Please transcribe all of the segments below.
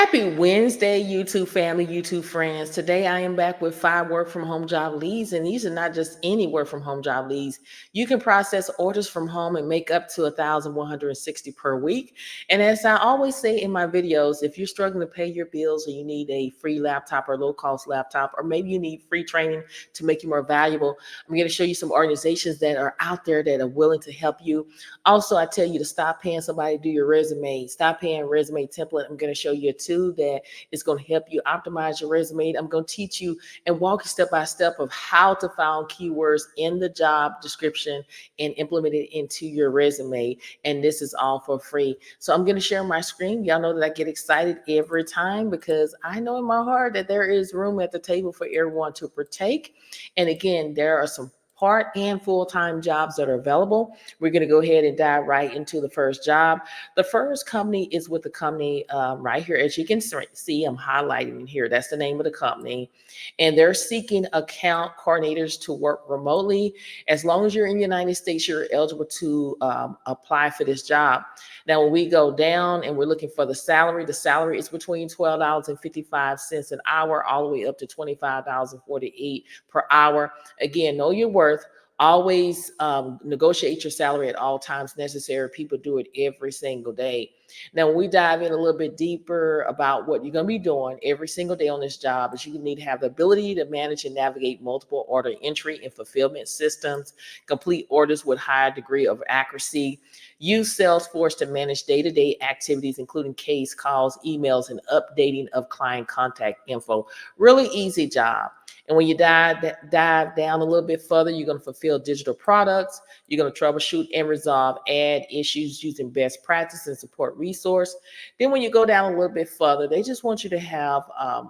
Happy Wednesday, YouTube family, YouTube friends. Today I am back with 5 work from home job leads, and these are not just any work from home job leads. You can process orders from home and make up to 1,160 per week. And as I always say in my videos, if you're struggling to pay your bills or you need a free laptop or low cost laptop, or maybe you need free training to make you more valuable, I'm going to show you some organizations that are out there that are willing to help you. Also, I tell you to stop paying somebody to do your resume. Stop paying resume template. I'm going to show you a tool that is going to help you optimize your resume. I'm going to teach you and walk you step by step of how to find keywords in the job description and implement it into your resume. And this is all for free. So I'm going to share my screen. Y'all know that I get excited every time because I know in my heart that there is room at the table for everyone to partake. And again, there are some part and full-time jobs that are available. We're going to go ahead and dive right into the first job. The first company is with the company right here. As you can see, I'm highlighting here. That's the name of the company. And they're seeking account coordinators to work remotely. As long as you're in the United States, you're eligible to apply for this job. Now, when we go down and we're looking for the salary is between $12.55 an hour all the way up to $25.48 per hour. Again, know your worth. Always negotiate your salary at all times necessary. People do it every single day. Now, when we dive in a little bit deeper about what you're going to be doing every single day on this job, is you need to have the ability to manage and navigate multiple order entry and fulfillment systems, complete orders with high degree of accuracy, use Salesforce to manage day-to-day activities, including case calls, emails, and updating of client contact info. Really easy job. And when you dive down a little bit further, you're going to fulfill digital products. You're going to troubleshoot and resolve ad issues using best practice and support resource. Then when you go down a little bit further, they just want you to have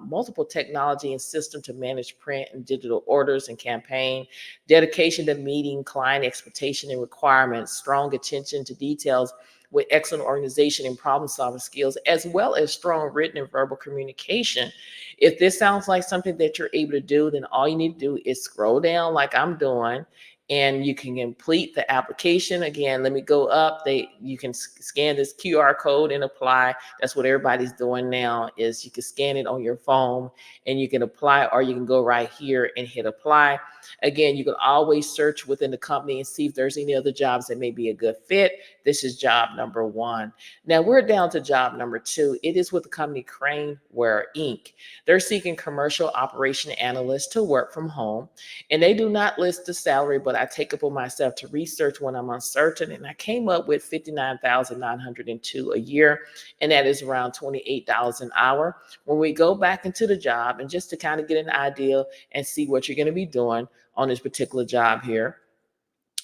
multiple technology and system to manage print and digital orders and campaign, dedication to meeting client expectation and requirements, strong attention to details with excellent organization and problem solving skills, as well as strong written and verbal communication. If this sounds like something that you're able to do, then all you need to do is scroll down like I'm doing, and you can complete the application. Again, let me go up. You can scan this QR code and apply. That's what everybody's doing now, is you can scan it on your phone and you can apply, or you can go right here and hit apply. Again, you can always search within the company and see if there's any other jobs that may be a good fit. This is job number 1. Now we're down to job number 2. It is with the company Cranware Inc. They're seeking commercial operation analysts to work from home, and they do not list the salary, but I take upon myself to research when I'm uncertain, and I came up with $59,902 a year, and that is around $28 an hour. When we go back into the job, and just to kind of get an idea and see what you're going to be doing on this particular job here,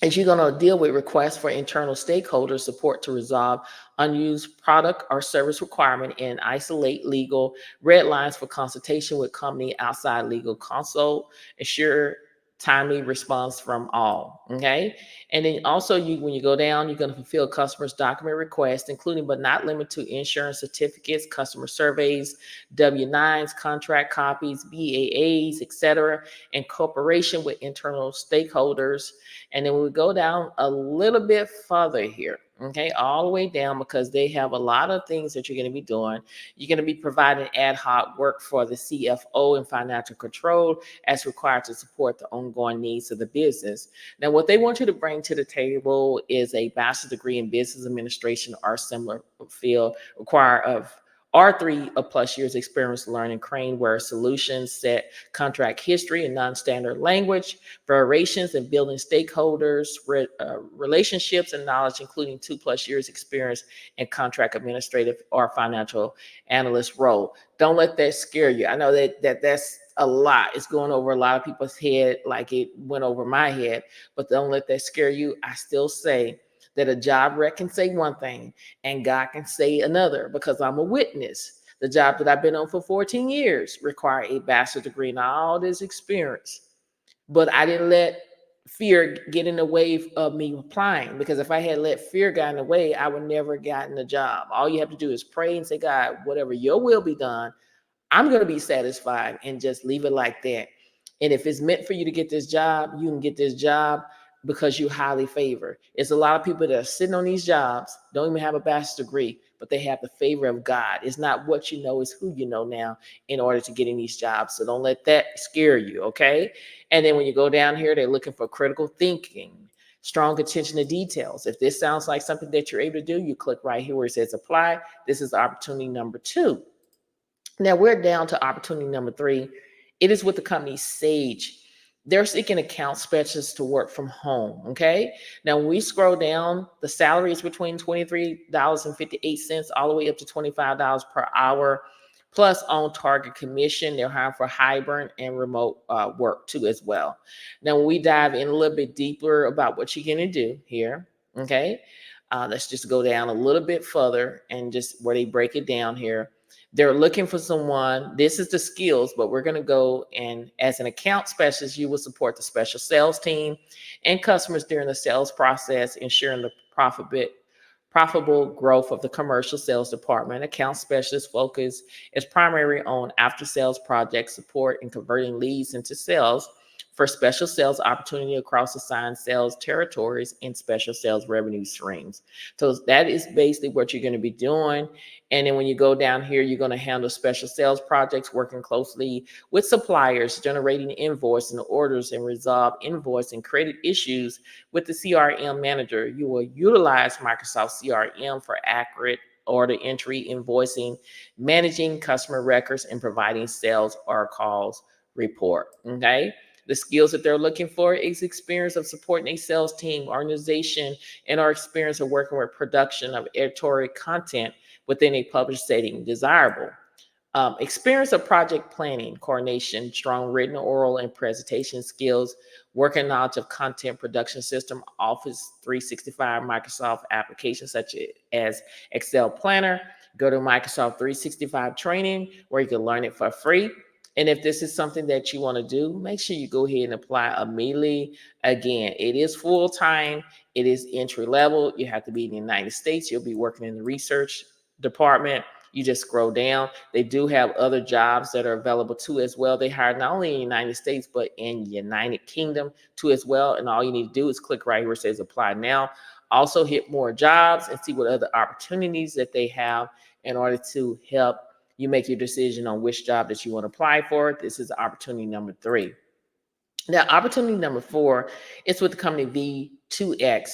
is you're going to deal with requests for internal stakeholder support to resolve unused product or service requirement and isolate legal red lines for consultation with company outside legal consult, ensure timely response from all. Okay. And then also when you go down, you're going to fulfill customers document requests, including but not limited to insurance certificates, customer surveys, W-9s, contract copies, BAAs, etc., and cooperation with internal stakeholders. And then we go down a little bit further here, okay, all the way down, because they have a lot of things that you're going to be doing. You're going to be providing ad hoc work for the CFO and financial control as required to support the ongoing needs of the business. Now, what they want you to bring to the table is a bachelor's degree in business administration or similar field, require of R3 of plus years experience learning Craneware solutions, set contract history and non-standard language, variations in building stakeholders, relationships and knowledge, including 2+ years experience in contract administrative or financial analyst role. Don't let that scare you. I know that's a lot. It's going over a lot of people's head like it went over my head, but don't let that scare you. I still say that a job rec can say one thing and God can say another, because I'm a witness. The job that I've been on for 14 years required a bachelor's degree and all this experience. But I didn't let fear get in the way of me applying, because if I had let fear get in the way, I would never have gotten the job. All you have to do is pray and say, God, whatever your will be done, I'm going to be satisfied, and just leave it like that. And if it's meant for you to get this job, you can get this job. because you're highly favored. It's a lot of people that are sitting on these jobs, don't even have a bachelor's degree, but they have the favor of God. It's not what you know, it's who you know now in order to get in these jobs. So don't let that scare you, okay? And then when you go down here, they're looking for critical thinking, strong attention to details. If this sounds like something that you're able to do, you click right here where it says apply. This is opportunity number 2. Now we're down to opportunity number 3. It is with the company Sage. They're seeking account specialists to work from home. Okay. Now, when we scroll down, the salary is between $23.58 all the way up to $25 per hour, plus on target commission. They're hiring for hybrid and remote work too, as well. Now, when we dive in a little bit deeper about what you're going to do here, okay, let's just go down a little bit further and just where they break it down here. They're looking for someone. This is the skills, but we're going to go and as an account specialist, you will support the special sales team and customers during the sales process, ensuring the profitable growth of the commercial sales department. Account specialist focus is primarily on after sales project support and converting leads into sales for special sales opportunity across assigned sales territories and special sales revenue streams. So that is basically what you're going to be doing. And then when you go down here, you're going to handle special sales projects, working closely with suppliers, generating invoice and orders, and resolve invoice and credit issues with the CRM manager. You will utilize Microsoft CRM for accurate order entry, invoicing, managing customer records, and providing sales or calls report. Okay. The skills that they're looking for is experience of supporting a sales team, organization, and our experience of working with production of editorial content within a published setting desirable. Experience of project planning, coordination, strong written, oral, and presentation skills, working knowledge of content production system, Office 365, Microsoft applications such as Excel Planner. Go to Microsoft 365 training where you can learn it for free. And if this is something that you want to do, make sure you go ahead and apply immediately. Again, it is full time, it is entry level. You have to be in the United States. You'll be working in the research department. You just scroll down. They do have other jobs that are available too as well. They hire not only in the United States, but in the United Kingdom too as well. And all you need to do is click right here where it says apply now. Also hit more jobs and see what other opportunities that they have in order to help you make your decision on which job that you want to apply for. This is opportunity number 3. Now, opportunity number 4 is with the company V2X.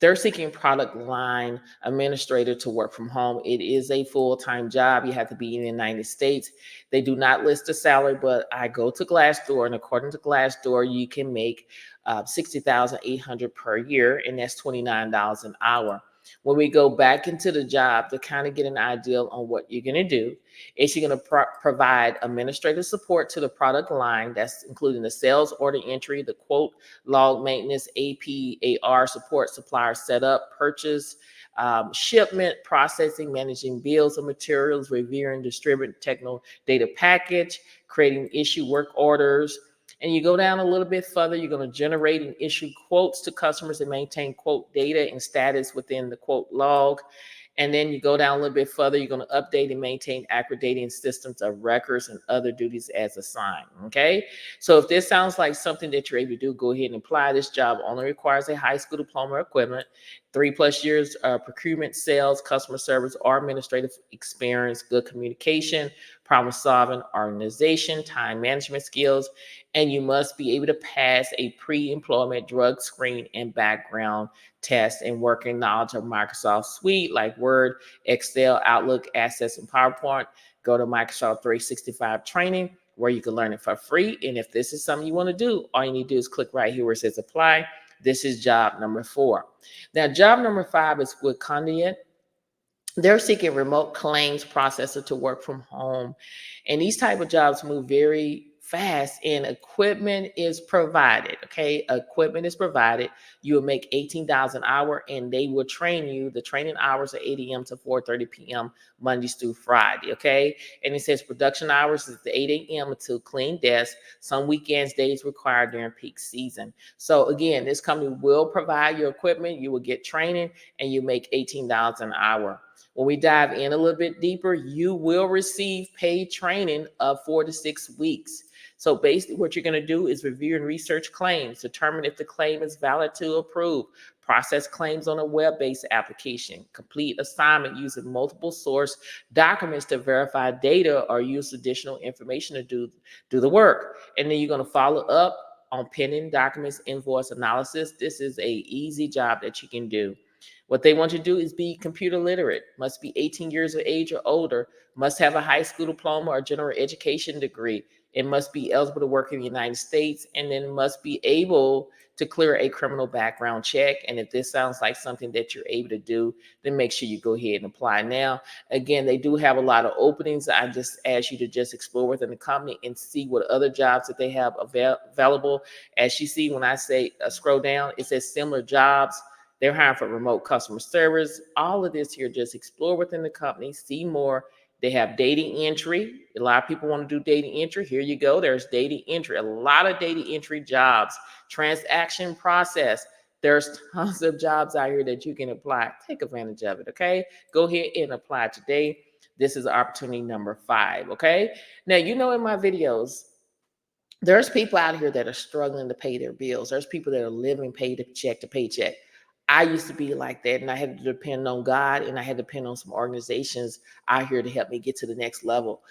They're seeking product line administrator to work from home. It is a full-time job. You have to be in the United States. They do not list the salary, but I go to Glassdoor, and according to Glassdoor, you can make $60,800 per year, and that's $29 an hour. When we go back into the job to kind of get an idea on what you're going to do, is you're going to provide administrative support to the product line. That's including the sales order entry, the quote, log maintenance, APAR support, supplier setup, purchase, shipment, processing, managing bills of materials, reviewing, distributing technical data package, creating issue work orders. And you go down a little bit further, you're going to generate and issue quotes to customers and maintain quote data and status within the quote log. And then you go down a little bit further, you're going to update and maintain accurate data and systems of records and other duties as assigned. Okay. So if this sounds like something that you're able to do, go ahead and apply. This job only requires a high school diploma or equivalent, 3+ years procurement, sales, customer service, or administrative experience, good communication, problem solving, organization, time management skills, and you must be able to pass a pre-employment drug screen and background test and working knowledge of Microsoft Suite like Word, Excel, Outlook, Access, and PowerPoint. Go to Microsoft 365 training where you can learn it for free. And if this is something you want to do, all you need to do is click right here where it says apply. This is job number 4. Now, job number 5 is with Conduent. They're seeking remote claims processor to work from home. And these type of jobs move very fast and equipment is provided. Okay. Equipment is provided. You will make $18 an hour and they will train you. The training hours are 8 a.m. to 4:30 p.m. Mondays through Friday. Okay. And it says production hours is the 8 a.m. until clean desk. Some weekends, days required during peak season. So again, this company will provide your equipment. You will get training and you make $18 an hour. When we dive in a little bit deeper, you will receive paid training of 4 to 6 weeks. So basically what you're going to do is review and research claims, determine if the claim is valid to approve, process claims on a web-based application, complete assignment using multiple source documents to verify data or use additional information to do the work. And then you're going to follow up on pending documents, invoice analysis. This is a easy job that you can do. What they want you to do is be computer literate, must be 18 years of age or older, must have a high school diploma or general education degree. It must be eligible to work in the United States, and then must be able to clear a criminal background check. And if this sounds like something that you're able to do, then make sure you go ahead and apply now. Again, they do have a lot of openings. I just ask you to just explore within the company and see what other jobs that they have available. As you see, when I say scroll down, it says similar jobs. They're hiring for remote customer service. All of this here, just explore within the company, see more. They have data entry. A lot of people want to do data entry. Here you go. There's data entry. A lot of data entry jobs. Transaction process. There's tons of jobs out here that you can apply. Take advantage of it, okay? Go ahead and apply today. This is opportunity number 5, okay? Now, you know, in my videos, there's people out here that are struggling to pay their bills. There's people that are living paycheck to paycheck. I used to be like that, and I had to depend on God, and I had to depend on some organizations out here to help me get to the next level.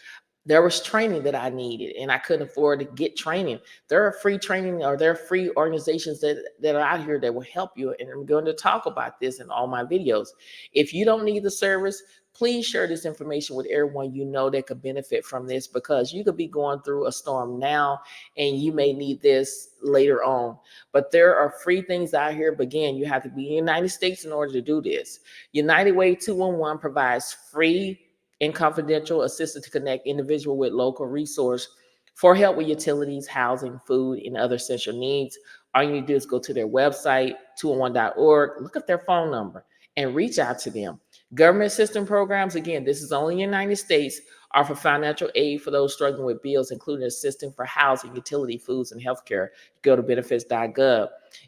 There was training that I needed, and I couldn't afford to get training. There are free training, or there are free organizations that are out here that will help you, and I'm going to talk about this in all my videos. If you don't need the service, please share this information with everyone you know that could benefit from this, because you could be going through a storm now and you may need this later on. But there are free things out here. But again, you have to be in the United States in order to do this. United Way 211 provides free and confidential assistance to connect individual with local resource for help with utilities, housing, food, and other essential needs. All you need to do is go to their website, 211.org, look up their phone number, and reach out to them. Government assistance programs, again, this is only in the United States, offer financial aid for those struggling with bills, including assistance for housing, utility, foods, and healthcare. Go to benefits.gov.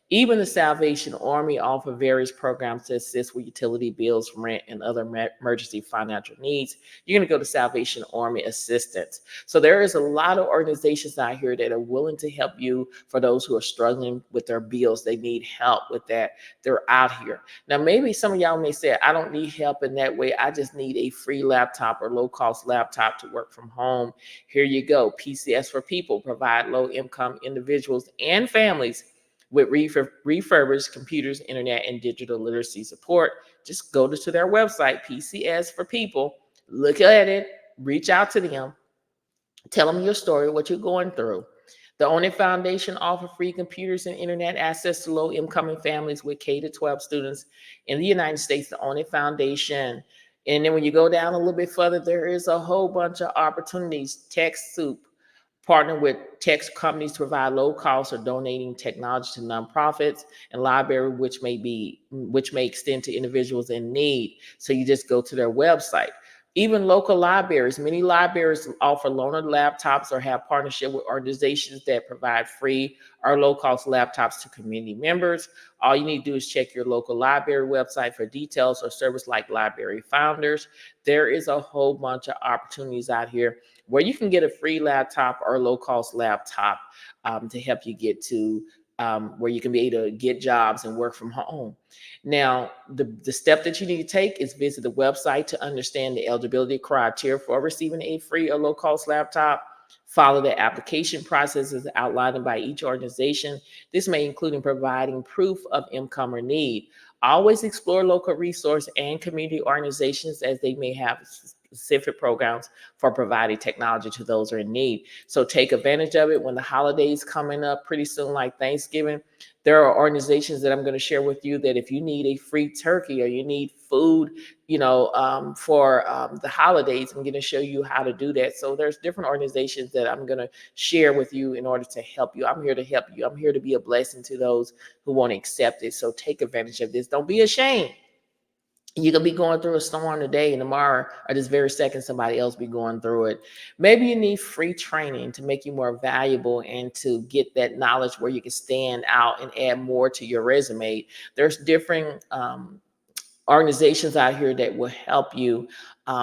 Even the Salvation Army offer various programs to assist with utility bills, rent, and other emergency financial needs. You're going to go to Salvation Army Assistance. So there is a lot of organizations out here that are willing to help you for those who are struggling with their bills. They need help with that. They're out here. Now, maybe some of y'all may say, I don't need help in that way. I just need a free laptop or low-cost laptop to work from home. Here you go. PCS for People provide low-income individuals and families with refurbished computers, internet, and digital literacy support. Just go to their website, PCS for People, look at it, reach out to them, tell them your story, what you're going through. The Own It Foundation offers free computers and internet access to low-income families with K-12 students in the United States, the Own It Foundation. And then when you go down a little bit further, there is a whole bunch of opportunities. TechSoup, partner with tech companies to provide low cost or donating technology to nonprofits, and library, which may extend to individuals in need. So you just go to their website. Even local libraries, many libraries offer loaner laptops or have partnership with organizations that provide free or low-cost laptops to community members. All you need to do is check your local library website for details or service like Library Founders. There is a whole bunch of opportunities out here where you can get a free laptop or low-cost laptop to help you get to where you can be able to get jobs and work from home. Now, the step that you need to take is visit the website to understand the eligibility criteria for receiving a free or low-cost laptop. Follow the application processes outlined by each organization. This may include providing proof of income or need. Always explore local resource and community organizations, as they may have specific programs for providing technology to those who are in need. So take advantage of it. When the holidays coming up pretty soon, like Thanksgiving, there are organizations that I'm going to share with you that if you need a free turkey or you need food, for the holidays, I'm going to show you how to do that. So there's different organizations that I'm going to share with you in order to help you. I'm here to help you. I'm here to be a blessing to those who want to accept it. So take advantage of this. Don't be ashamed. You can be going through a storm today, and tomorrow or this very second, somebody else be going through it. Maybe you need free training to make you more valuable and to get that knowledge where you can stand out and add more to your resume. There's different organizations out here that will help you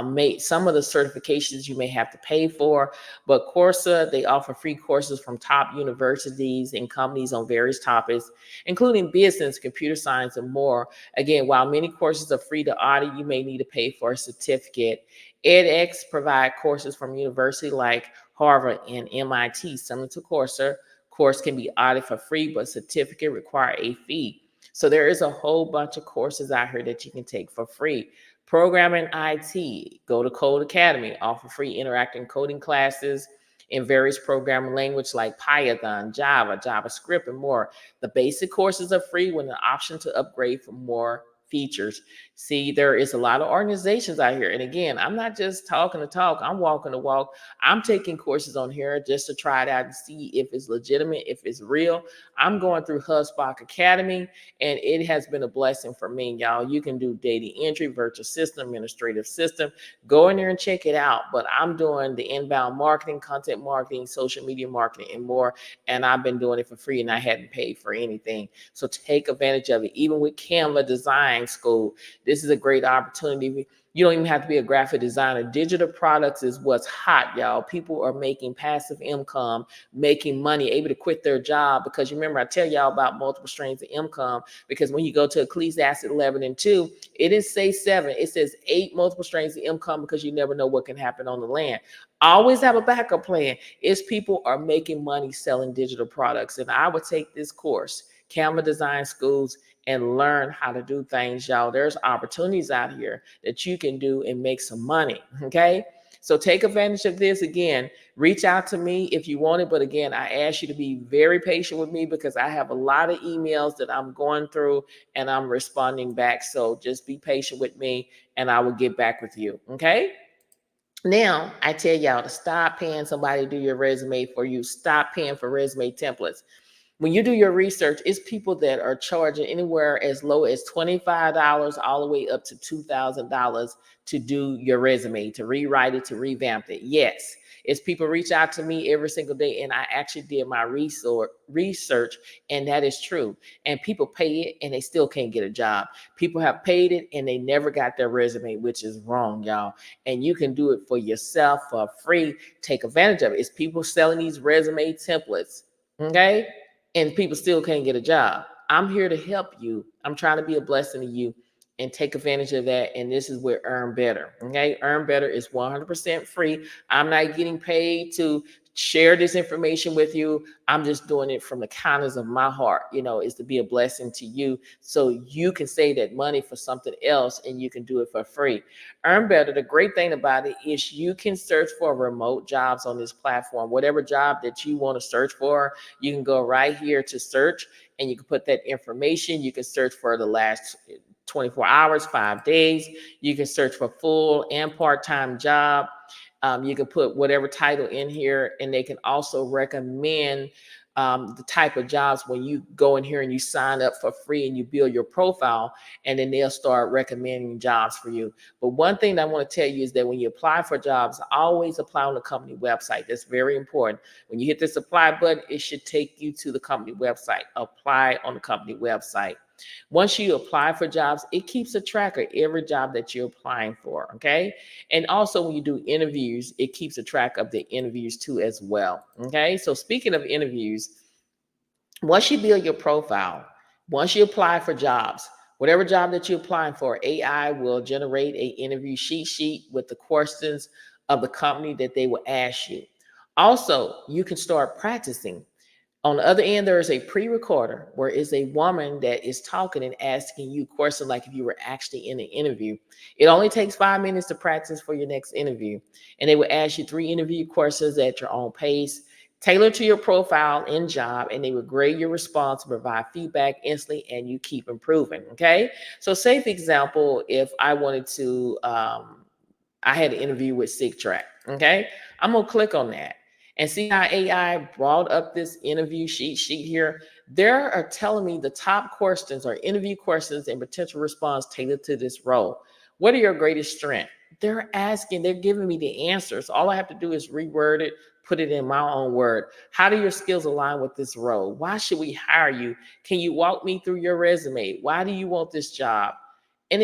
make some of the certifications you may have to pay for. But Coursera, they offer free courses from top universities and companies on various topics, including business, computer science, and more. Again, while many courses are free to audit, you may need to pay for a certificate. edX provide courses from universities like Harvard and MIT, similar to Coursera. Course can be audited for free, but certificate require a fee. So there is a whole bunch of courses out here that you can take for free. Programming IT, go to Code Academy, offer free interactive coding classes in various programming languages like Python, Java, JavaScript, and more. The basic courses are free with an option to upgrade for more features. See, there is a lot of organizations out here. And again, I'm not just talking the talk, I'm walking the walk. I'm taking courses on here just to try it out and see if it's legitimate, if it's real. I'm going through HubSpot Academy, and it has been a blessing for me, y'all. You can do data entry, virtual system, administrative system. Go in there and check it out. But I'm doing the inbound marketing, content marketing, social media marketing, and more. And I've been doing it for free, and I hadn't paid for anything. So take advantage of it. Even with Canva Design School, this is a great opportunity. You don't even have to be a graphic designer. Digital products is what's hot, y'all. People are making passive income, making money, able to quit their job. Because you remember, I tell y'all about multiple streams of income. Because when you go to Ecclesiastes 11 and 2, it didn't say 7, it says 8 multiple streams of income, because you never know what can happen on the land. Always have a backup plan. Is people are making money selling digital products. And I would take this course, Canva Design Schools, and learn how to do things, y'all. There's opportunities out here that you can do and make some money. Okay. So take advantage of this. Again, reach out to me if you want it. But again, I ask you to be very patient with me, because I have a lot of emails that I'm going through and I'm responding back. So just be patient with me and I will get back with you. Okay. Now, I tell y'all to stop paying somebody to do your resume for you. Stop paying for resume templates. When you do your research, it's people that are charging anywhere as low as $25 all the way up to $2,000 to do your resume, to rewrite it, to revamp it. Yes, it's people reach out to me every single day, and I actually did my research, and that is true. And people pay it, and they still can't get a job. People have paid it, and they never got their resume, which is wrong, y'all. And you can do it for yourself for free. Take advantage of it. It's people selling these resume templates. Okay, and people still can't get a job. I'm here to help you. I'm trying to be a blessing to you and take advantage of that. And this is where Earn Better. Okay. Earn Better is 100% free. I'm not getting paid to share this information with you. I'm just doing it from the kindness of my heart, is to be a blessing to you, so you can save that money for something else and you can do it for free. Earn Better, the great thing about it is you can search for remote jobs on this platform. Whatever job that you want to search for, you can go right here to search, and you can put that information. You can search for the last 24 hours, 5 days. You can search for full and part-time job. You can put whatever title in here, and they can also recommend the type of jobs when you go in here and you sign up for free and you build your profile, and then they'll start recommending jobs for you. But one thing that I want to tell you is that when you apply for jobs, always apply on the company website. That's very important. When you hit this apply button, it should take you to the company website. Apply on the company website. Once you apply for jobs, it keeps a track of every job that you're applying for. Okay. And also when you do interviews, it keeps a track of the interviews too as well. Okay. So speaking of interviews, once you build your profile, once you apply for jobs, whatever job that you're applying for, AI will generate a interview sheet with the questions of the company that they will ask you. Also, you can start practicing. On the other end, there is a pre-recorder where it's a woman that is talking and asking you questions like if you were actually in an interview. It only takes 5 minutes to practice for your next interview. And they will ask you 3 interview questions at your own pace, tailored to your profile and job, and they will grade your response, provide feedback instantly, and you keep improving. Okay. So say, for example, if I wanted to, I had an interview with SigTrack. Okay. I'm going to click on that and see how AI brought up this interview sheet here. They are telling me the top questions or interview questions and potential response tailored to this role. What are your greatest strengths? They're giving me the answers. All I have to do is reword it, put it in my own word. How do your skills align with this role? Why should we hire you? Can you walk me through your resume? Why do you want this job? And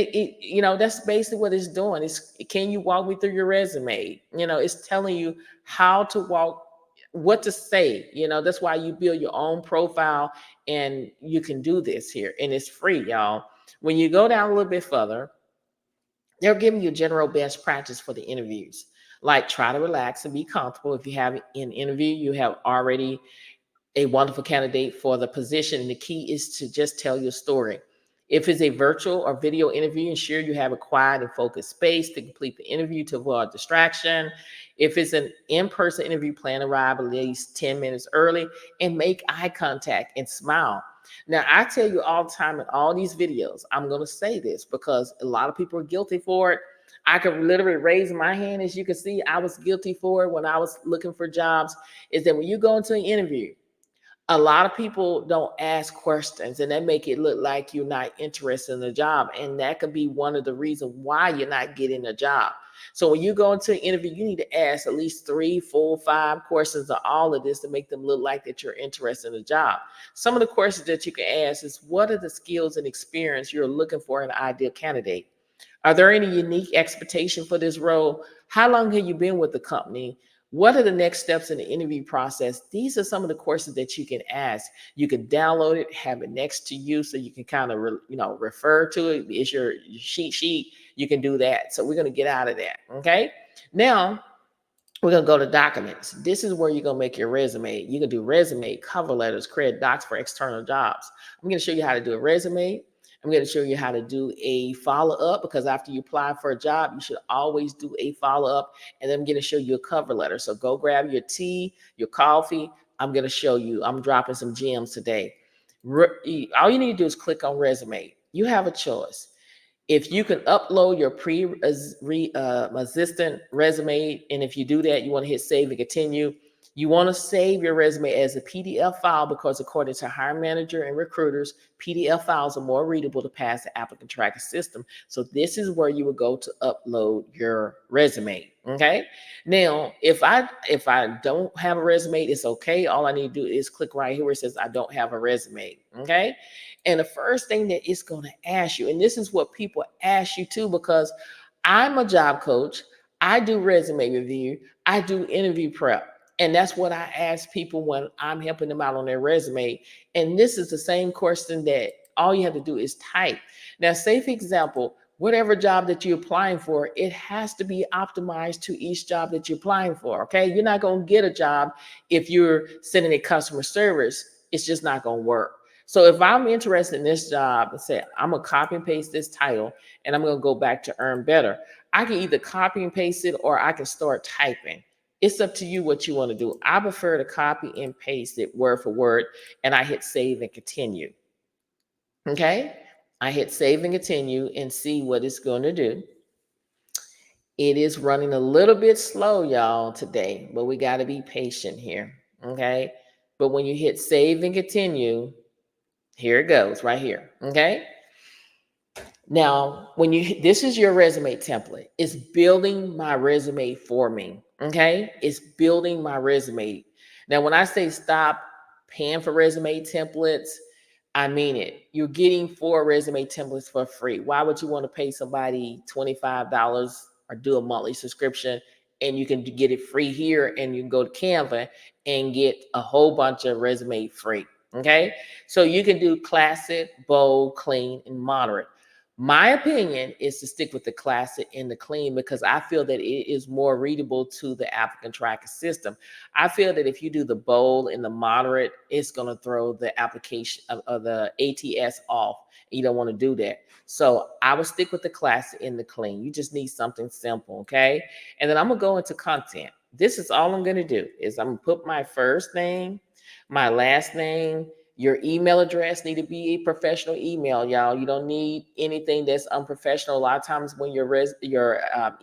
that's basically what it's doing. It's, can you walk me through your resume? It's telling you how to walk, what to say. That's why you build your own profile, and you can do this here, and it's free, y'all. When you go down a little bit further, they're giving you general best practice for the interviews. Like, try to relax and be comfortable. If you have an interview, you have already a wonderful candidate for the position. And the key is to just tell your story. If it's a virtual or video interview, ensure you have a quiet and focused space to complete the interview to avoid distraction. If it's an in-person interview, plan to arrive at least 10 minutes early and make eye contact and smile. Now, I tell you all the time in all these videos, I'm going to say this because a lot of people are guilty for it. I can literally raise my hand. As you can see, I was guilty for it when I was looking for jobs. Is that when you go into an interview, a lot of people don't ask questions, and that make it look like you're not interested in the job, and that could be one of the reasons why you're not getting a job. So when you go into an interview, you need to ask at least 3, 4, 5 questions of all of this to make them look like that you're interested in the job. Some of the questions that you can ask is, what are the skills and experience you're looking for in an ideal candidate? Are there any unique expectation for this role? How long have you been with the company? What are the next steps in the interview process? These are some of the questions that you can ask. You can download it, have it next to you, so you can kind of refer to it. It's your cheat sheet. You can do that. So we're going to get out of that. Okay. Now we're going to go to documents. This is where you're going to make your resume. You can do resume, cover letters, create docs for external jobs. I'm going to show you how to do a resume. I'm going to show you how to do a follow-up, because after you apply for a job, you should always do a follow-up. And then I'm going to show you a cover letter. So go grab your tea, your coffee. I'm going to show you. I'm dropping some gems today. All you need to do is click on resume. You have a choice. If you can upload your pre-existing resume, and if you do that, you want to hit save and continue. You want to save your resume as a PDF file, because according to hiring manager and recruiters, PDF files are more readable to pass the applicant tracking system. So this is where you would go to upload your resume. Okay. Now, if I don't have a resume, it's okay. All I need to do is click right here where it says I don't have a resume. Okay. And the first thing that it's going to ask you, and this is what people ask you too, because I'm a job coach, I do resume review, I do interview prep. And that's what I ask people when I'm helping them out on their resume. And this is the same question that all you have to do is type. Now, say for example, whatever job that you're applying for, it has to be optimized to each job that you're applying for. Okay. You're not going to get a job if you're sending a customer service. It's just not going to work. So if I'm interested in this job and say, I'm going to copy and paste this title and I'm going to go back to earn better, I can either copy and paste it or I can start typing. It's up to you what you want to do. I prefer to copy and paste it word for word, and I hit save and continue. Okay. I hit save and continue and see what it's going to do. It is running a little bit slow, y'all, today, but we got to be patient here. Okay. But when you hit save and continue, here it goes right here. Okay. Now, this is your resume template. It's building my resume for me. Okay. It's building my resume. Now, when I say stop paying for resume templates, I mean it. You're getting 4 resume templates for free. Why would you want to pay somebody $25 or do a monthly subscription, and you can get it free here, and you can go to Canva and get a whole bunch of resume free. Okay. So you can do classic, bold, clean, and moderate. My opinion is to stick with the classic and the clean, because I feel that it is more readable to the applicant tracking system. I feel that if you do the bold and the moderate, it's going to throw the application of the ATS off. You don't want to do that. So I would stick with the classic and the clean. You just need something simple. Okay. And then I'm going to go into content. This is all I'm going to do is I'm going to put my first name, my last name. Your email address need to be a professional email, y'all. You don't need anything that's unprofessional. A lot of times when your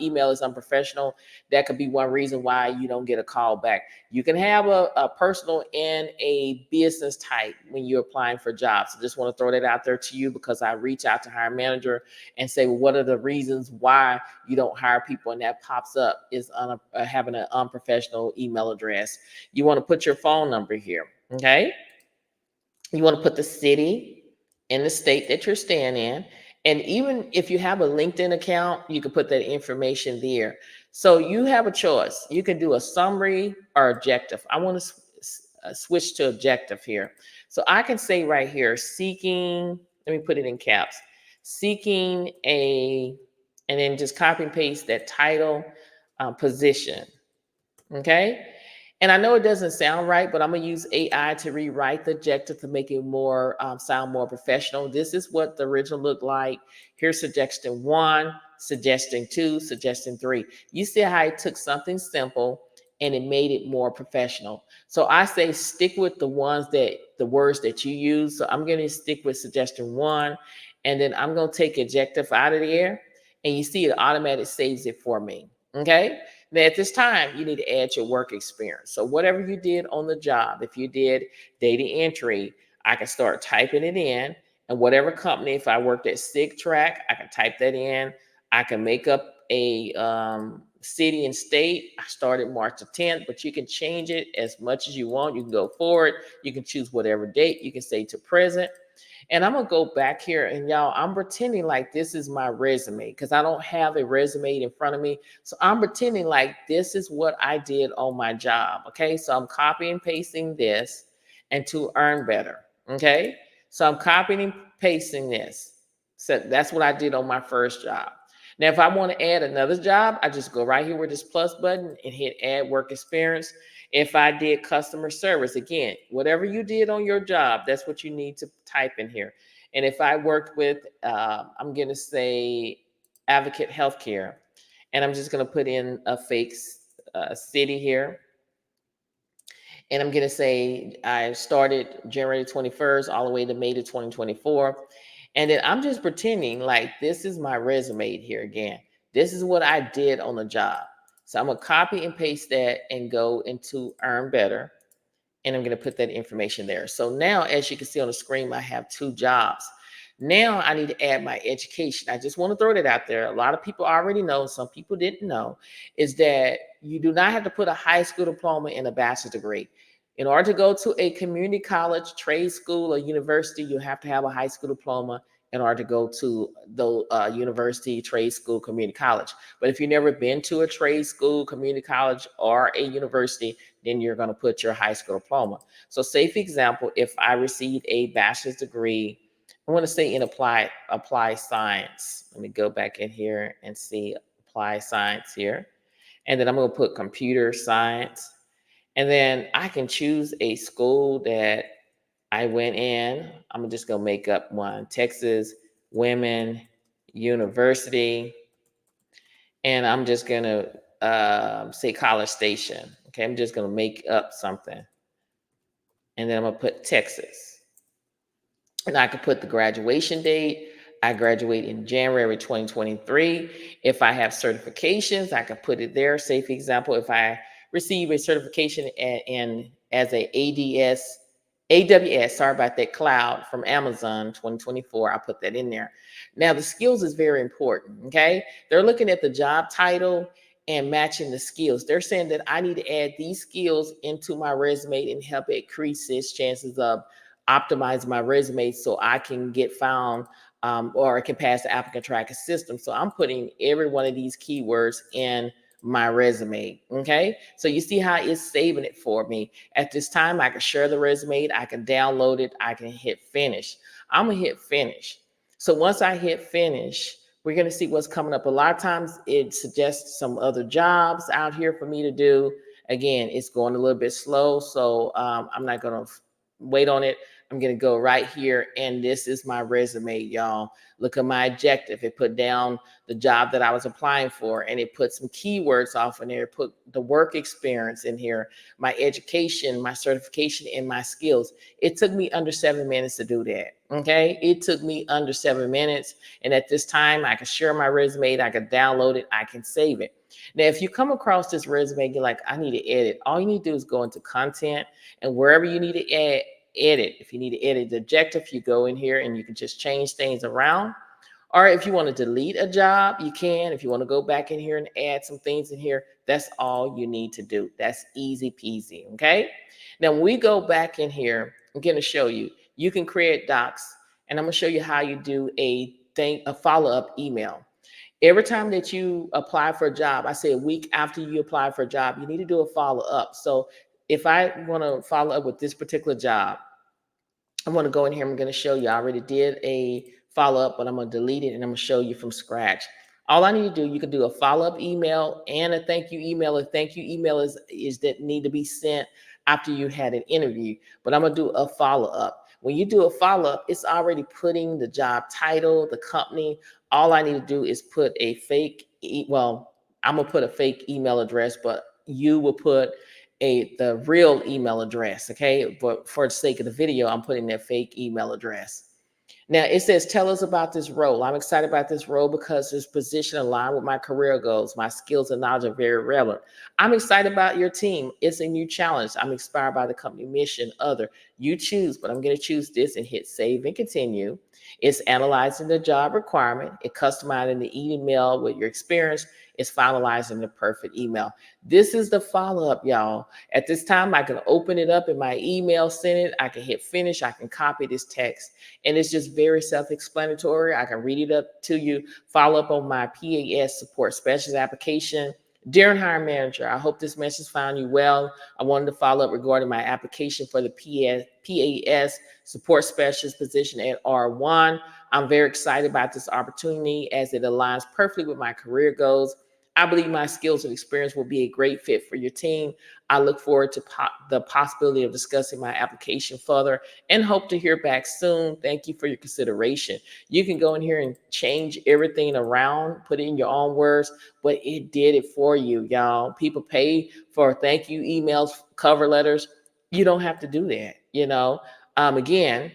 email is unprofessional, that could be one reason why you don't get a call back. You can have a personal and a business type when you're applying for jobs. I just want to throw that out there to you, because I reach out to hiring manager and say, well, what are the reasons why you don't hire people? And that pops up is having an unprofessional email address. You want to put your phone number here, okay? You want to put the city and the state that you're staying in. And even if you have a LinkedIn account, you can put that information there. So you have a choice. You can do a summary or objective. I want to switch to objective here. So I can say right here, seeking, let me put it in caps, seeking a, and then just copy and paste that title, position. Okay. And I know it doesn't sound right, but I'm going to use AI to rewrite the objective to make it more sound more professional. This is what the original looked like. Here's suggestion 1, suggestion 2, suggestion 3. You see how I took something simple and it made it more professional. So I say stick with the words that you use. So I'm going to stick with suggestion 1, and then I'm going to take adjective out of there, and you see it automatically saves it for me. Okay. Now, at this time, you need to add your work experience. So whatever you did on the job, if you did data entry, I can start typing it in. And whatever company, if I worked at SIG Track, I can type that in. I can make up a city and state. I started March the 10th, but you can change it as much as you want. You can go forward. You can choose whatever date. You can say to present. And I'm gonna go back here, and y'all, I'm pretending like this is my resume because I don't have a resume in front of me. So I'm pretending like this is what I did on my job. Okay. So I'm copying and pasting this and to earn better. Okay. So I'm copying and pasting this. So that's what I did on my first job. Now, if I want to add another job, I just go right here with this plus button and hit add work experience. If I did customer service, again, whatever you did on your job, that's what you need to type in here. And if I worked with, I'm going to say Advocate Healthcare, and I'm just going to put in a fake city here. And I'm going to say I started January 21st all the way to May to 2024. And then I'm just pretending like this is my resume here again. This is what I did on the job. So I'm going to copy and paste that and go into Earn Better. And I'm going to put that information there. So now, as you can see on the screen, I have 2 jobs. Now I need to add my education. I just want to throw that out there. A lot of people already know, some people didn't know, is that you do not have to put a high school diploma in a bachelor's degree. In order to go to a community college, trade school, or university, you have to have a high school diploma in order to go to the university, trade school, community college. But if you've never been to a trade school, community college, or a university, then you're going to put your high school diploma. So say, for example, if I received a bachelor's degree, I want to say in applied science. Let me go back in here and see applied science here. And then I'm going to put computer science. And then I can choose a school that I went in. I'm just going to make up one, Texas Women University. And I'm just going to say College Station. Okay, I'm just going to make up something. And then I'm going to put Texas. And I could put the graduation date. I graduate in January 2023. If I have certifications, I can put it there. Say, for example, if I receive a certification as a AWS, sorry about that, cloud from Amazon 2024, I put that in there. Now, the skills is very important, okay? They're looking at the job title and matching the skills. They're saying that I need to add these skills into my resume and help increase its chances of optimize my resume so I can get found or I can pass the applicant tracking system. So I'm putting every one of these keywords in my resume. Okay. So you see how it's saving it for me. At this time, I can share the resume, I can download it, I can hit finish. I'm going to hit finish. So once I hit finish, we're going to see what's coming up. A lot of times it suggests some other jobs out here for me to do. Again, it's going a little bit slow, so I'm not going to wait on it. I'm going to go right here, and this is my resume, y'all. Look at my objective. It put down the job that I was applying for, and it put some keywords off in there. It put the work experience in here, my education, my certification, and my skills. It took me under 7 minutes to do that. Okay. It took me under 7 minutes. And at this time, I can share my resume, I can download it, I can save it. Now, if you come across this resume, you're like, I need to edit. All you need to do is go into content, and wherever you need to edit. If you need to edit the objective, you go in here and you can just change things around. Or if you want to delete a job, you can. If you want to go back in here and add some things in here, that's all you need to do. That's easy peasy. Okay. Now, when we go back in here, I'm going to show you, you can create docs, and I'm going to show you how you do a a follow-up email. Every time that you apply for a job, I say a week after you apply for a job, you need to do a follow-up. So if I want to follow up with this particular job, I'm going to go in here. I'm going to show you. I already did a follow up, but I'm going to delete it and I'm going to show you from scratch. All I need to do, you can do a follow up email and a thank you email. A thank you email is that need to be sent after you had an interview. But I'm going to do a follow up. When you do a follow up, it's already putting the job title, the company. All I need to do is put a fake. Well, I'm going to put a fake email address, but you will put the real email address. Okay, but for the sake of the video, I'm putting that fake email address. Now it says, tell us about this role. I'm excited about this role because this position aligned with my career goals. My skills and knowledge are very relevant. I'm excited about your team. It's a new challenge. I'm inspired by the company mission. Other, you choose, but I'm going to choose this and hit save and continue. It's analyzing the job requirement. It's customizing the email with your experience. It's finalizing the perfect email. This is the follow-up, y'all. At this time, I can open it up in my email, send it. I can hit finish. I can copy this text. And it's just very self-explanatory. I can read it up to you. Follow up on my PAS support specialist application. Dear hiring manager, I hope this message found you well. I wanted to follow up regarding my application for the PAS support specialist position at R1. I'm very excited about this opportunity as it aligns perfectly with my career goals. I believe my skills and experience will be a great fit for your team. I look forward to the possibility of discussing my application further and hope to hear back soon. Thank you for your consideration. You can go in here and change everything around, put it in your own words, but it did it for you, y'all. People pay for thank you emails, cover letters. You don't have to do that, you know. Again,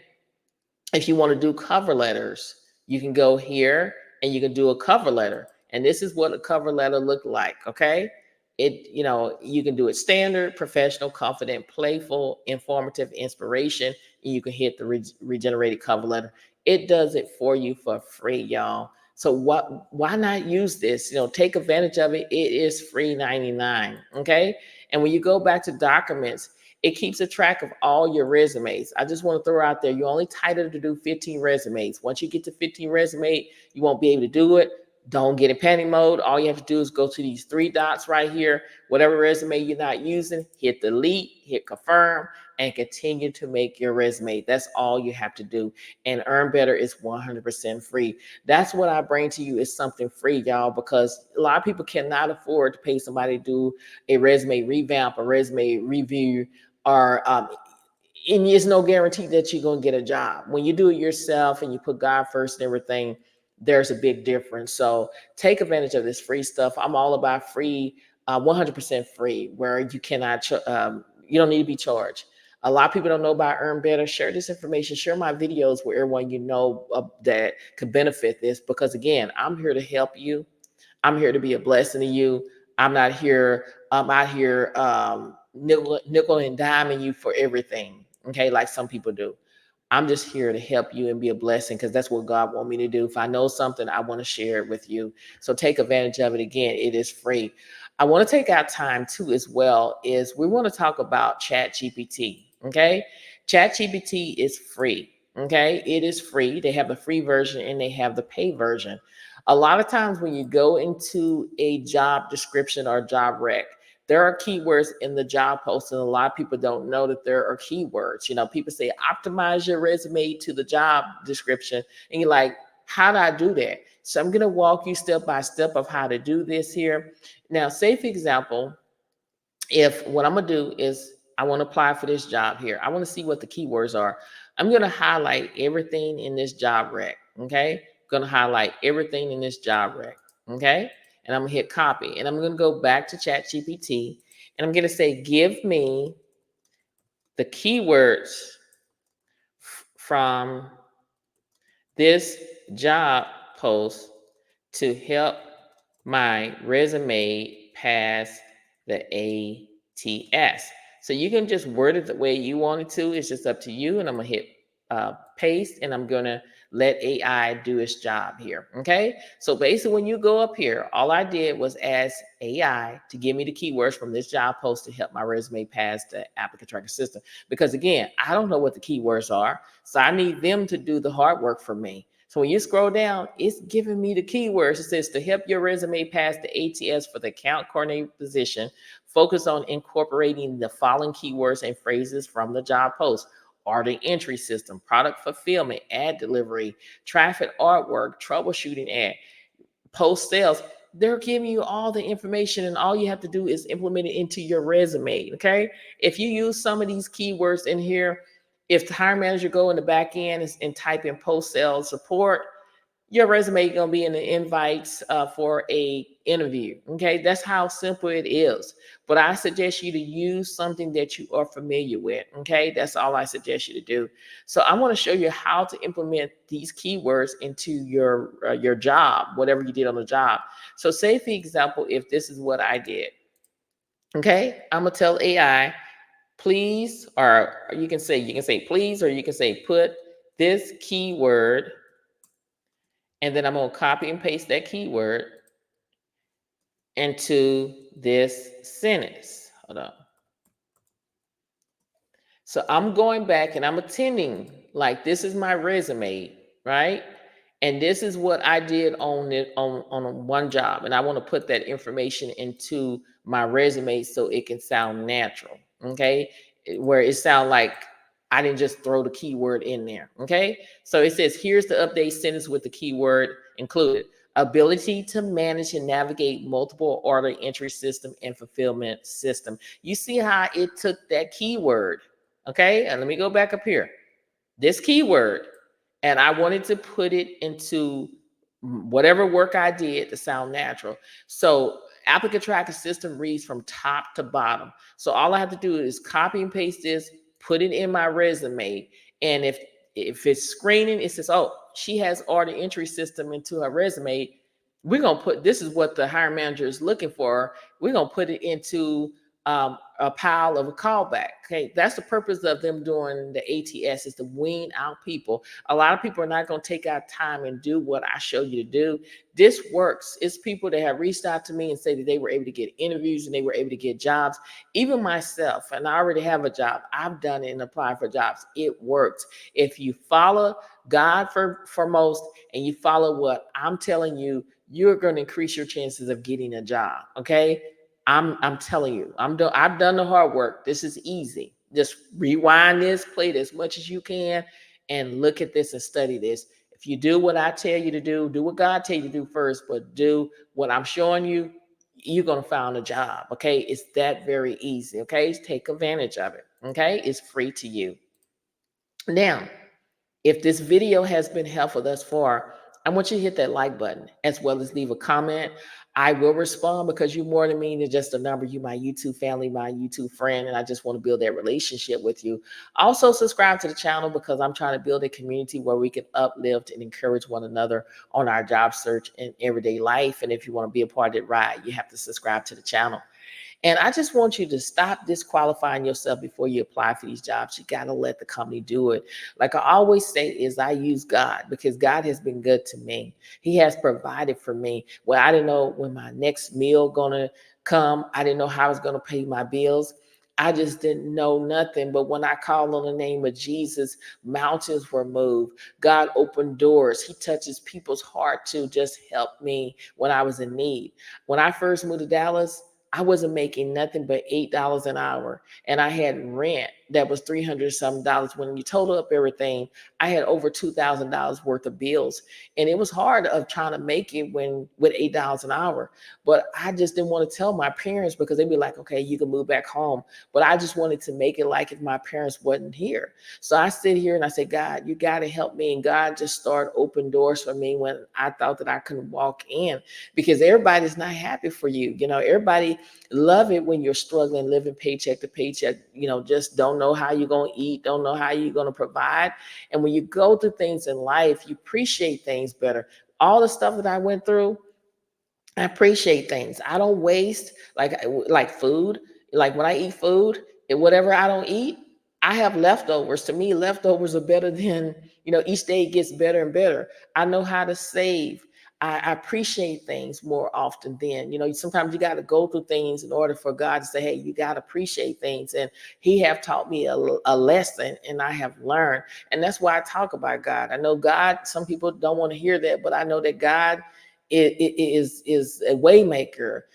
if you want to do cover letters, you can go here and you can do a cover letter. And this is what a cover letter look like, okay? You can do it standard, professional, confident, playful, informative, inspiration, and you can hit the regenerated cover letter. It does it for you for free, y'all. So why not use this? Take advantage of it. It is free 99, okay? And when you go back to documents, it keeps a track of all your resumes. I just want to throw out there, you're only titled to do 15 resumes. Once you get to 15 resumes, you won't be able to do it. Don't get in panic mode. All you have to do is go to these three dots right here. Whatever resume you're not using, hit delete, hit confirm, and continue to make your resume. That's all you have to do. And Earn Better is 100% free. That's what I bring to you, is something free, y'all, because a lot of people cannot afford to pay somebody to do a resume revamp, a resume review, or and it's no guarantee that you're going to get a job. When you do it yourself and you put God first and everything, there's a big difference. So take advantage of this free stuff. I'm all about free, 100% free, where you cannot, you don't need to be charged. A lot of people don't know about Earn Better. Share this information, share my videos with everyone you know that could benefit this, because again, I'm here to help you. I'm here to be a blessing to you. I'm not here, I'm out here nickel and diming you for everything, okay, like some people do. I'm just here to help you and be a blessing, because that's what God wants me to do. If I know something, I want to share it with you. So take advantage of it. Again, it is free. I want to take our time too as well, is we want to talk about Chat GPT, okay? Chat GPT is free, okay? It is free. They have the free version and they have the pay version. A lot of times when you go into a job description or job rec, there are keywords in the job post, and a lot of people don't know that there are keywords. People say optimize your resume to the job description, and you're like, how do I do that? So I'm going to walk you step by step of how to do this here. Now, say for example, if what I'm going to do is I want to apply for this job here, I want to see what the keywords are. I'm going to highlight everything in this job rec. Okay, I'm going to highlight everything in this job rec. Okay, and I'm gonna hit copy, and I'm gonna go back to ChatGPT, and I'm gonna say, give me the keywords from this job post to help my resume pass the ATS. So you can just word it the way you want it to. It's just up to you. And I'm gonna hit paste, and I'm gonna let AI do its job here. Okay. So basically, when you go up here, all I did was ask AI to give me the keywords from this job post to help my resume pass the applicant tracking system. Because again, I don't know what the keywords are, so I need them to do the hard work for me. So So when you scroll down, it's giving me the keywords. It says to help your resume pass the ATS for the account coordinator position, focus on incorporating the following keywords and phrases from the job post: order entry system, product fulfillment, ad delivery, traffic artwork, troubleshooting ad, post sales. They're giving you all the information, and all you have to do is implement it into your resume. Okay. If you use some of these keywords in here, if the hiring manager go in the back end and type in post sales support, your resume is going to be in the invites for a interview. Okay, that's how simple it is. But I suggest you to use something that you are familiar with. Okay, that's all I suggest you to do. So I want to show you how to implement these keywords into your job, whatever you did on the job. So say for example, if this is what I did. Okay, I'm gonna tell AI, please, or you can say please, or you can say put this keyword, and then I'm going to copy and paste that keyword into this sentence. Hold on. So I'm going back and I'm attending, like this is my resume, right? And this is what I did on one job. And I want to put that information into my resume so it can sound natural. Okay. Where it sound like I didn't just throw the keyword in there. Okay. So it says, here's the update sentence with the keyword included: ability to manage and navigate multiple order entry system and fulfillment system. You see how it took that keyword. Okay, and let me go back up here. This keyword, and I wanted to put it into whatever work I did to sound natural. So applicant tracker system reads from top to bottom. So all I have to do is copy and paste this, put it in my resume. And if it's screening, it says, oh, she has order entry system into her resume. We're gonna put, this is what the hiring manager is looking for. We're gonna put it into a pile of a callback. Okay, that's the purpose of them doing the ATS, is to wean out people. A lot of people are not going to take out time and do what I show you to do. This works. It's people that have reached out to me and say that they were able to get interviews and they were able to get jobs. Even myself, and I already have a job, I've done it and applied for jobs. It works. If you follow God foremost and you follow what I'm telling you, you're going to increase your chances of getting a job. Okay. I'm telling you, I've done the hard work. This is easy. Just rewind this, play it as much as you can, and look at this and study this. If you do what I tell you to do what God tell you to do first, but do what I'm showing you, you're gonna find a job. Okay, it's that very easy. Okay, take advantage of it. Okay, it's free to you. Now, if this video has been helpful thus far, I want you to hit that like button as well as leave a comment. I will respond because you're more to me than just a number. You, my YouTube family, my YouTube friend, and I just want to build that relationship with you. Also, subscribe to the channel because I'm trying to build a community where we can uplift and encourage one another on our job search and everyday life. And if you want to be a part of that ride, you have to subscribe to the channel. And I just want you to stop disqualifying yourself before you apply for these jobs. You got to let the company do it. Like I always say, is I use God because God has been good to me. He has provided for me. Well, I didn't know when my next meal gonna come. I didn't know how I was gonna pay my bills. I just didn't know nothing. But when I called on the name of Jesus, mountains were moved. God opened doors. He touches people's heart to just help me when I was in need. When I first moved to Dallas, I wasn't making nothing but $8 an hour. And I had rent that was $300 some dollars. When you total up everything, I had over $2,000 worth of bills. And it was hard of trying to make it when with $8 an hour. But I just didn't want to tell my parents because they'd be like, okay, you can move back home. But I just wanted to make it like if my parents wasn't here. So I sit here and I say, God, you got to help me. And God just started open doors for me when I thought that I couldn't walk in, because everybody's not happy for you. You know, everybody love it when you're struggling, living paycheck to paycheck, just don't know how you're going to eat, don't know how you're going to provide. And when you go through things in life, you appreciate things better. All the stuff that I went through, I appreciate things. I don't waste like food. Like when I eat food, and whatever I don't eat, I have leftovers. To me, leftovers are better than, each day gets better and better. I know how to save. I appreciate things more often then. Sometimes you got to go through things in order for God to say, hey, you got to appreciate things. And he have taught me a lesson, and I have learned. And that's why I talk about God. I know God, some people don't want to hear that, but I know that God is a way maker.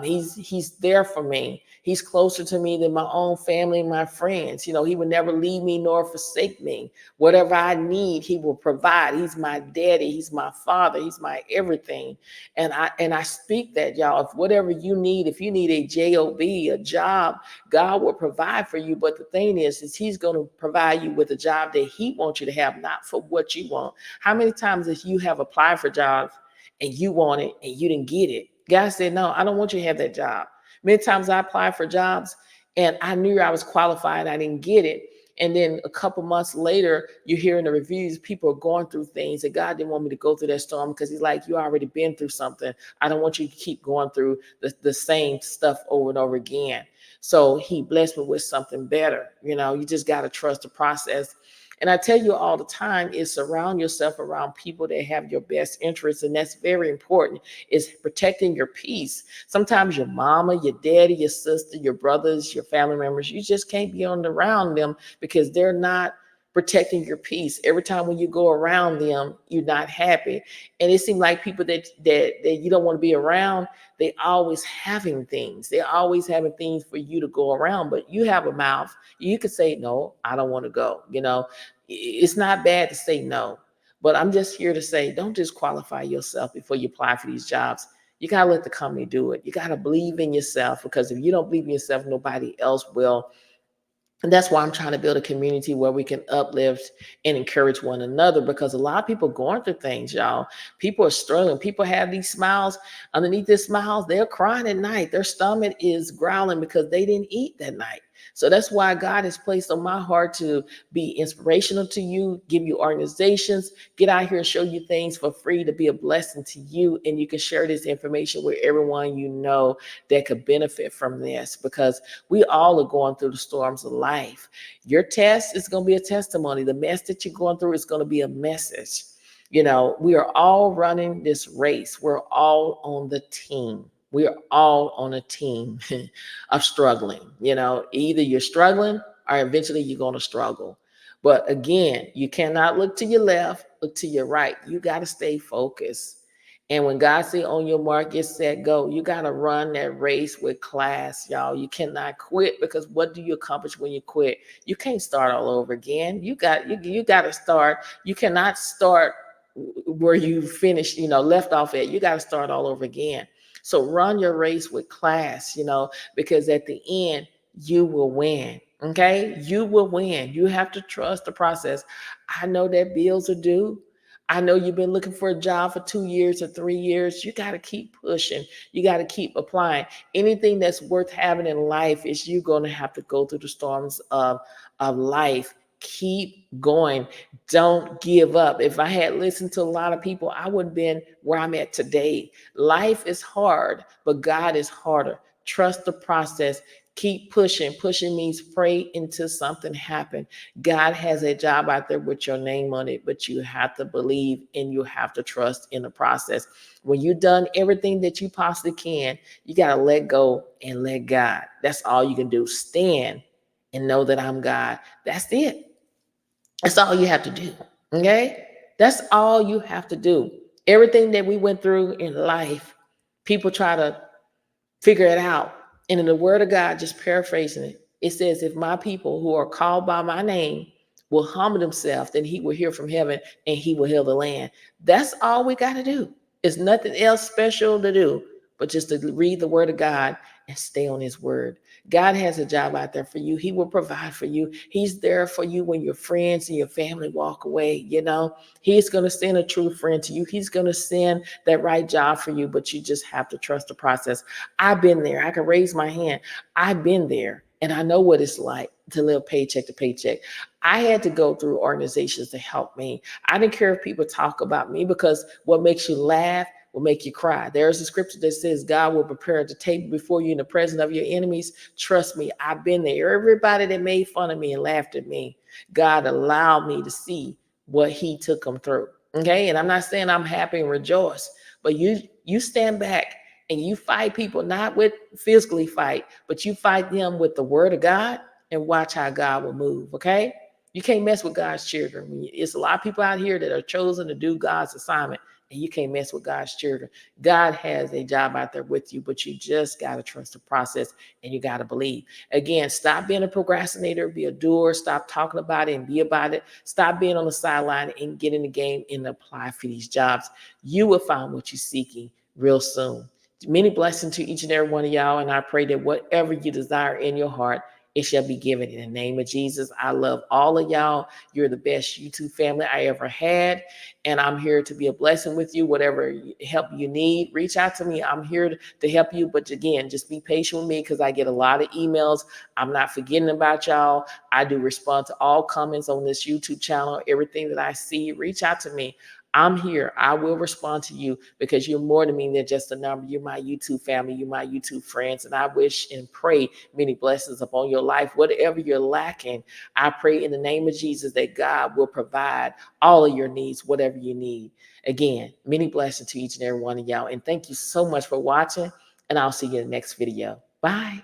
He's there for me. He's closer to me than my own family and my friends. He would never leave me nor forsake me. Whatever I need, he will provide. He's my daddy. He's my father. He's my everything. And I speak that, y'all. If whatever you need, if you need a job, a job, God will provide for you. But the thing is he's going to provide you with a job that he wants you to have, not for what you want. How many times if you have applied for jobs and you want it and you didn't get it, God said, no, I don't want you to have that job. Many times I applied for jobs and I knew I was qualified. I didn't get it. And then a couple months later, you hear in the reviews, people are going through things that God didn't want me to go through that storm, because he's like, you already been through something. I don't want you to keep going through the same stuff over and over again. So he blessed me with something better. You just got to trust the process. And I tell you all the time is surround yourself around people that have your best interests. And that's very important, is protecting your peace. Sometimes your mama, your daddy, your sister, your brothers, your family members, you just can't be on around them because they're not protecting your peace. Every time when you go around them, you're not happy. And it seems like people that you don't want to be around, they always having things. They're always having things for you to go around, but you have a mouth. You could say, no, I don't want to go. It's not bad to say no, but I'm just here to say, don't just qualify yourself before you apply for these jobs. You got to let the company do it. You got to believe in yourself, because if you don't believe in yourself, nobody else will. And that's why I'm trying to build a community where we can uplift and encourage one another, because a lot of people going through things, y'all. People are struggling. People have these smiles. Underneath their smiles, they're crying at night. Their stomach is growling because they didn't eat that night. So that's why God has placed on my heart to be inspirational to you, give you organizations, get out here and show you things for free to be a blessing to you. And you can share this information with everyone you know that could benefit from this, because we all are going through the storms of life. Your test is going to be a testimony. The mess that you're going through is going to be a message. We are all running this race. We're all on the team. We are all on a team of struggling. Either you're struggling or eventually you're going to struggle. But again, you cannot look to your left, look to your right. You got to stay focused. And when God say on your mark, get set, go, you got to run that race with class, y'all. You cannot quit, because what do you accomplish when you quit? You can't start all over again. You got to start. You cannot start where you finished, left off at. You got to start all over again. So run your race with class, because at the end, you will win. Okay? You will win. You have to trust the process. I know that bills are due. I know you've been looking for a job for 2 years or 3 years. You got to keep pushing. You got to keep applying. Anything that's worth having in life is you're going to have to go through the storms of life. Keep going. Don't give up. If I had listened to a lot of people, I wouldn't have been where I'm at today. Life is hard, but God is harder. Trust the process. Keep pushing. Pushing means pray until something happens. God has a job out there with your name on it, but you have to believe and you have to trust in the process. When you've done everything that you possibly can, you got to let go and let God. That's all you can do. Stand and know that I'm God. That's it. That's all you have to do. Okay? That's all you have to do. Everything that we went through in life, people try to figure it out. And in the word of God, just paraphrasing it, it says, if my people who are called by my name will humble themselves, then he will hear from heaven and he will heal the land. That's all we got to do. It's nothing else special to do, but just to read the word of God and stay on his word. God has a job out there for you. He will provide for you. He's there for you when your friends and your family walk away. He's going to send a true friend to you. He's going to send that right job for you, but you just have to trust the process. I've been there. I can raise my hand. I've been there, and I know what it's like to live paycheck to paycheck. I had to go through organizations to help me. I didn't care if people talk about me, because what makes you laugh will make you cry. There's a scripture that says God will prepare the table before you in the presence of your enemies. Trust me, I've been there. Everybody that made fun of me and laughed at me, God allowed me to see what he took them through. Okay. And I'm not saying I'm happy and rejoice, But you stand back and you fight people, not with physically fight, but you fight them with the word of God and watch how God will move. Okay. You can't mess with God's children. It's a lot of people out here that are chosen to do God's assignment, and you can't mess with God's children. God has a job out there with you, but you just got to trust the process and you got to believe. Again, stop being a procrastinator, be a doer, stop talking about it and be about it. Stop being on the sideline and get in the game and apply for these jobs. You will find what you're seeking real soon. Many blessings to each and every one of y'all, and I pray that whatever you desire in your heart, it shall be given in the name of Jesus. I love all of y'all. You're the best YouTube family I ever had, and I'm here to be a blessing with you. Whatever help you need, reach out to me. I'm here to help you, but again, just be patient with me because I get a lot of emails. I'm not forgetting about y'all. I do respond to all comments on this YouTube channel. Everything that I see, reach out to me. I'm here. I will respond to you because you're more to me than just a number. You're my YouTube family. You're my YouTube friends. And I wish and pray many blessings upon your life. Whatever you're lacking, I pray in the name of Jesus that God will provide all of your needs, whatever you need. Again, many blessings to each and every one of y'all. And thank you so much for watching. And I'll see you in the next video. Bye.